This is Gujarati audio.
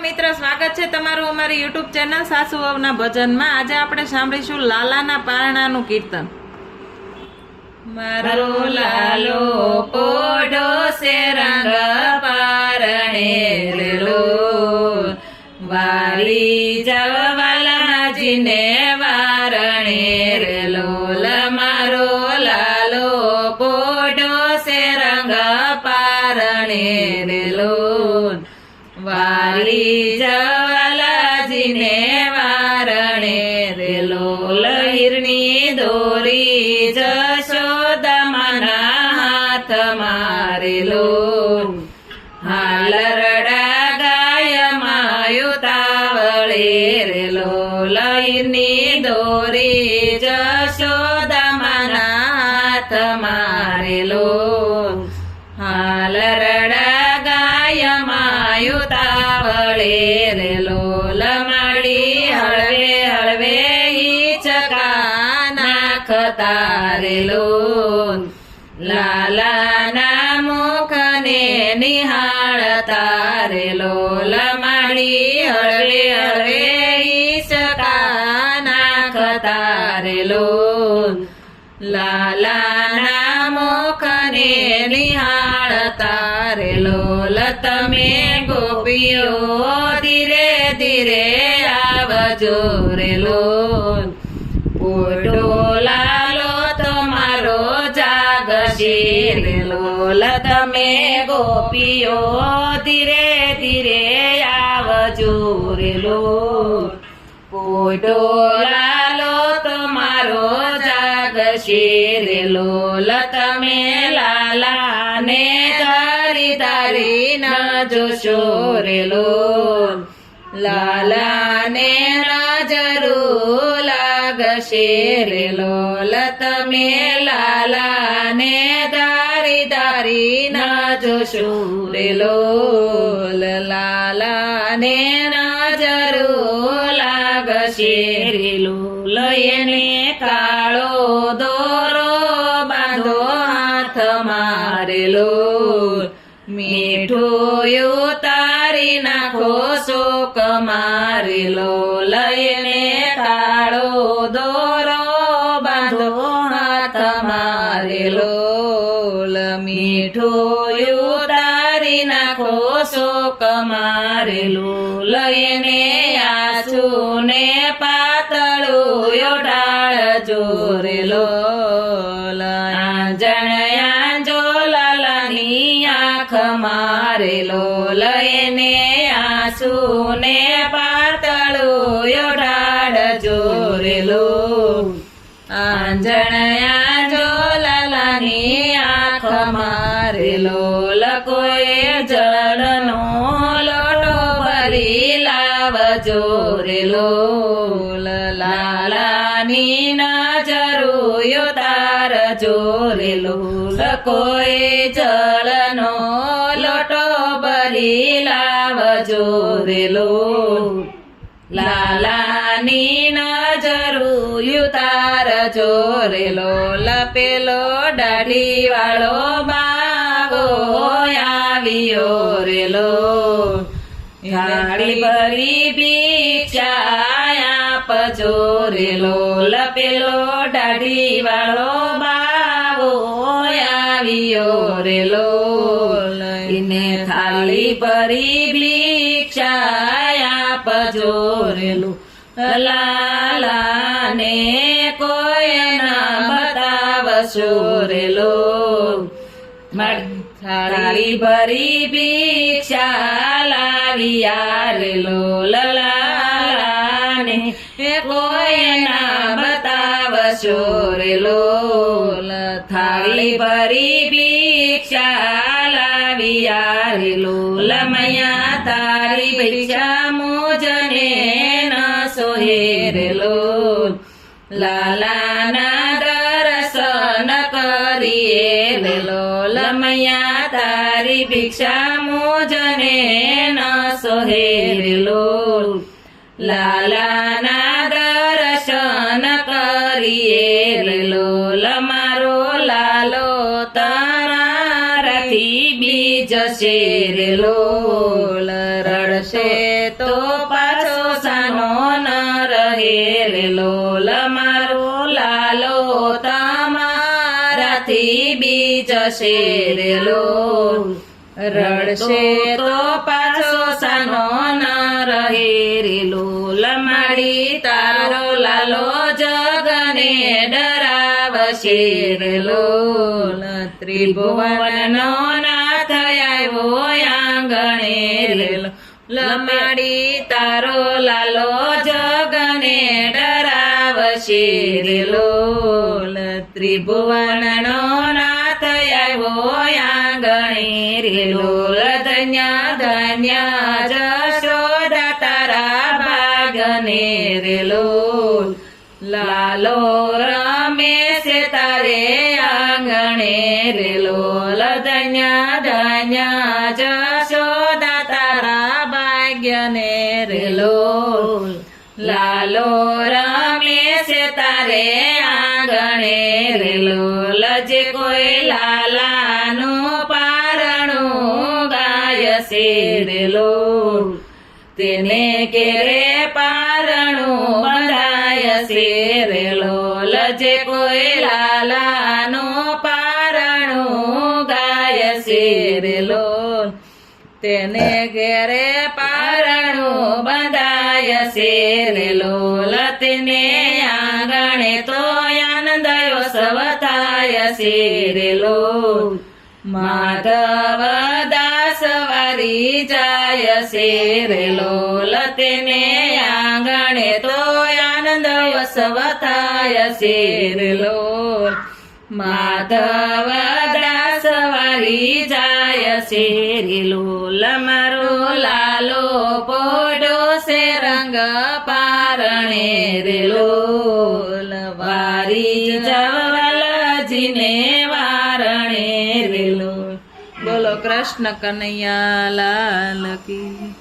મિત્ર, સ્વાગત છે તમારું અમારી યુટ્યુબ ચેનલ સાસુ વહુના ભજનમાં। આજે આપણે સાંભળીશું લાલાના પારણાનું કીર્તન। મારો લાલો પોઢો સે રંગ પારણે રેલો, વારી જવાલાજીને વારણે રેલો। મારો લાલો પોઢો સે રંગ પારણે રેલો, વારી જવાલાજીને વારણે રેલો। લહીરની દોરી જશોદામાના હાથ મારેલો, હાલરડા ગાય માયુતાવળે રેલો। લહીરની દોરી જશોદામાના હાથ મારેલો, હાલરડા ગાય માયુતાવળે રેલો। લમાડી હળવે હળવે હિંચકા નાખતા રેલો, લાલાના મુખને નિહાળતા રેલો। લમાડી હળવે હળવે હિંચકા નાખતા રેલો, લાલાના મુખને નિહાળતા રેલો। તમે ગોપીઓ ધીરે ધીરે આવજો રેલો, પોઢો લાલો તમારો જાગશે રેલો। તમે ગોપીઓ ધીરે ધીરે આવજો રેલો, પોઢો લાલો તમારો જાગશે રેલો। તમે લાલાને તારી તારી ના જોશો રેલો, લાલાને નજરું લાગશે રેલો। તમે લાલાને તારી તારી ના જોશો રેલો, લાલાને નજરું લાગશે રેલો। લઈને કાળો દોરો બાંધો હાથ મારેલો, મીઠું ઉતારી નાખો શોક મારેલો। લઈને કાળો દોરો બાંધો હાથ મારેલો, મીઠું ઉતારી નાખો શોક મારેલો। લઈને આછુને પાતળું ઓઢાળજો રેલો, આંજણ્યા જો લાલાની આંખ મારેલો। લઈને આંસુને પાતળું ઓઢાળજો રેલો, આંજણ્યા જો લાલાની આંખ મારેલો। કોઈ જળનો લોટો ભરી લાવજો રેલો, લાલાની નજરું ઉતારજો રેલો। કોઈ જળનો લોટો ભરી લાવજો રેલો, લાલાની નજરું ઉતારજો રેલો। પેલો દાઢી વાળો બાવો આવ્યો રેલો, થાળી ભરી ભિક્ષા આપજો રેલો। પેલો દાઢી વાળો બાવો આવ્યો રેલો, એને થાળી ભરી ભિક્ષા આપજો રેલો। લાલાને કોઈ ના બતાવશો રેલો, થાળી ભરી ભિક્ષા લાવ્યા રેલો। લાલાને કોઈ ના બતાવશો રેલો, થાળી ભરી ભિક્ષા લાવ્યા રેલો। લમૈયા તારી ભિક્ષા મુજને ન સોહે રેલો, લાલાના દર્શન કરીએ રેલો। લમૈયા તારી ભિક્ષા મુજને ન સોહે રેલો, લાલાના દર્શન કરીએ રેલો। મારો લાલો તારાથી બીજ જશે રે લોલ રડશે તો પાછો સાનો ન રહે રે લોલ મારો લાલો તમારાથી બીજશે રે લોલ રડશે તો પાછો સાનો ન રહે રે લોલ માડી તારો લાલો જગને ડરાવશે રે લોલ ત્રિભુવનનો નાથ આવ્યો આંગણે રે લમાડી તારો લાલો જગને ડરાવશે રે લોલ ત્રિભુવનનો નાથ આવ્યો આંગણે રે લોલ ધન્ય ધન્ય જશોદા તારા ભાગને રે લોલ લાલો રમે છે તારે આંગણે રે લોલ ધન્ય ધન્ય જશોદા તારા ભાગ્યને રે લોલ લાલો રમે છે તારે આંગણે રે લોલ જે કોઈ લાલાનું પારણું ગાય છે રે લોલ તેને કેરે પારણું બંધાય છે રે લોલ જે કોઈ લાલાનું પારણું ગાય છે રે લોલ તેને ઘેરે પારણું બંધાય છે રે લોલ તેને આંગણે તો આનંદ સવ થાય છે રે લોલ માધવ દાસ વારી જાય છે રે લોલ તેને આંગણે તો આનંદ સવ થાય છે રે લોલ માધવ દાસ વારી જાય છે રે લોલ મારો લાલો પોડો છે રંગ પારણે રે લોલ વારી જવલજીને વારણે રે લોલ બોલો કૃષ્ણ કનૈયા લાલ કી